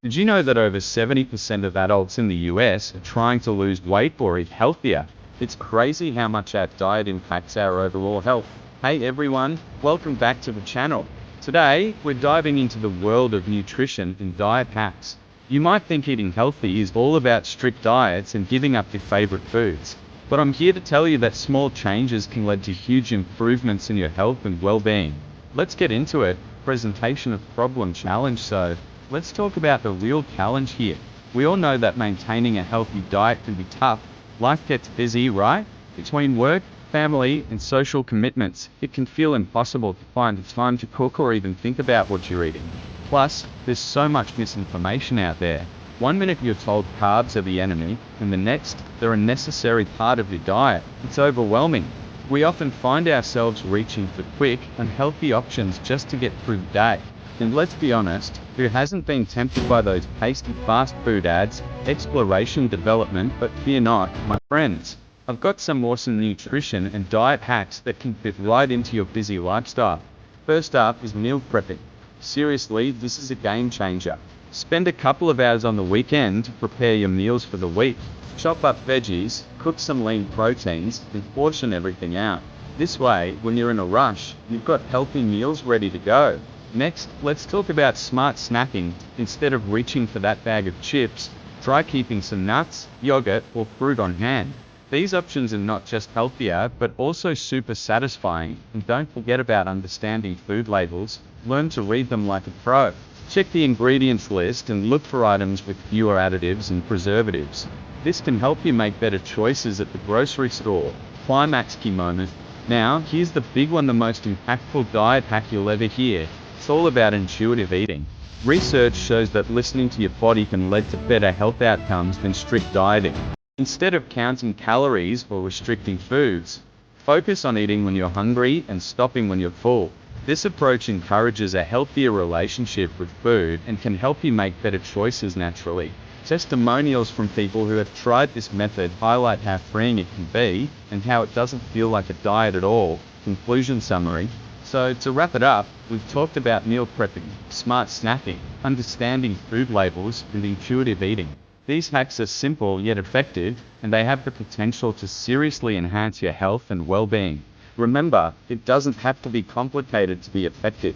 Did you know that over 70% of adults in the US are trying to lose weight or eat healthier? It's crazy how much our diet impacts our overall health. Hey everyone, welcome back to the channel. Today, we're diving into the world of nutrition and diet hacks. You might think eating healthy is all about strict diets and giving up your favorite foods. But I'm here to tell you that small changes can lead to huge improvements in your health and well-being. Let's get into it. Presentation of problem challenge. So, let's talk about the real challenge here. We all know that maintaining a healthy diet can be tough. Life gets busy, right? Between work, family, and social commitments, it can feel impossible to find the time to cook or even think about what you're eating. Plus, there's so much misinformation out there. One minute you're told carbs are the enemy, and the next, they're a necessary part of your diet. It's overwhelming. We often find ourselves reaching for quick, unhealthy options just to get through the day. And let's be honest, who hasn't been tempted by those tasty fast food ads, exploration development? But fear not, my friends. I've got some awesome nutrition and diet hacks that can fit right into your busy lifestyle. First up is meal prepping. Seriously, this is a game changer. Spend a couple of hours on the weekend to prepare your meals for the week. Chop up veggies, cook some lean proteins, and portion everything out. This way, when you're in a rush, you've got healthy meals ready to go. Next, let's talk about smart snacking. Instead of reaching for that bag of chips, try keeping some nuts, yogurt, or fruit on hand. These options are not just healthier, but also super satisfying. And don't forget about understanding food labels. Learn to read them like a pro. Check the ingredients list and look for items with fewer additives and preservatives. This can help you make better choices at the grocery store. Climax key moment. Now, here's the big one, the most impactful diet hack you'll ever hear. It's all about intuitive eating. Research shows that listening to your body can lead to better health outcomes than strict dieting. Instead of counting calories or restricting foods, focus on eating when you're hungry and stopping when you're full. This approach encourages a healthier relationship with food and can help you make better choices naturally. Testimonials from people who have tried this method highlight how freeing it can be and how it doesn't feel like a diet at all. Conclusion summary. So to wrap it up, we've talked about meal prepping, smart snacking, understanding food labels, and intuitive eating. These hacks are simple yet effective, and they have the potential to seriously enhance your health and well-being. Remember, it doesn't have to be complicated to be effective.